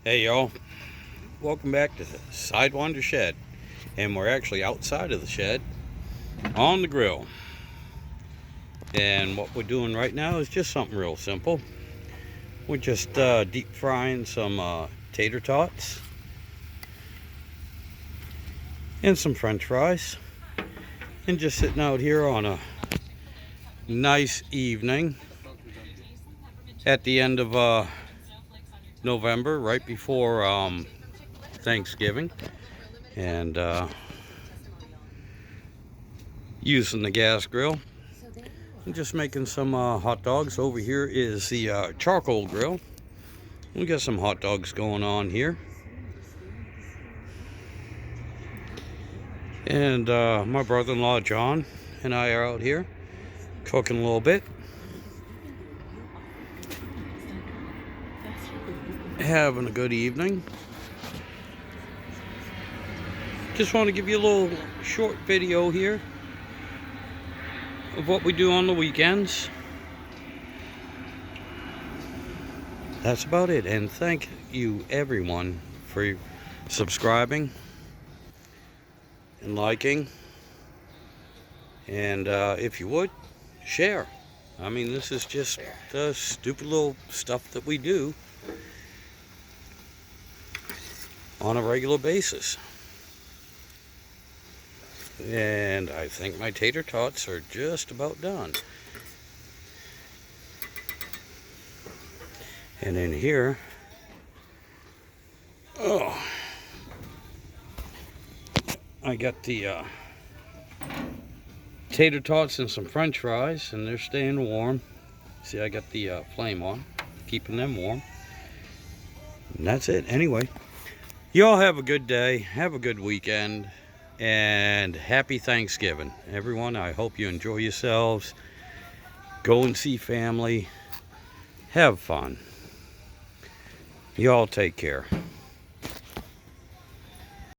Hey y'all, welcome back to Sidewinder Shed. And we're actually outside of the shed on the grill. And what we're doing right now is just something real simple. We're just deep frying some tater tots and some french fries. And just sitting out here on a nice evening at the end of November, right before Thanksgiving. And using the gas grill. I'm just making some hot dogs. Over here is the charcoal grill. We got some hot dogs going on here. And my brother-in-law John and I are out here cooking a little bit. Having a good evening. Just want to give you a little short video here of what we do on the weekends. That's about it, and thank you everyone for subscribing and liking, and if you would, share. I mean, this is just the stupid little stuff that we do on a regular basis. And I think my tater tots are just about done. And in here, I got the tater tots and some french fries, and they're staying warm. See, I got the flame on, keeping them warm. And that's it. Anyway, y'all have a good day, have a good weekend, and happy Thanksgiving. Everyone, I hope you enjoy yourselves. Go and see family. Have fun. Y'all take care.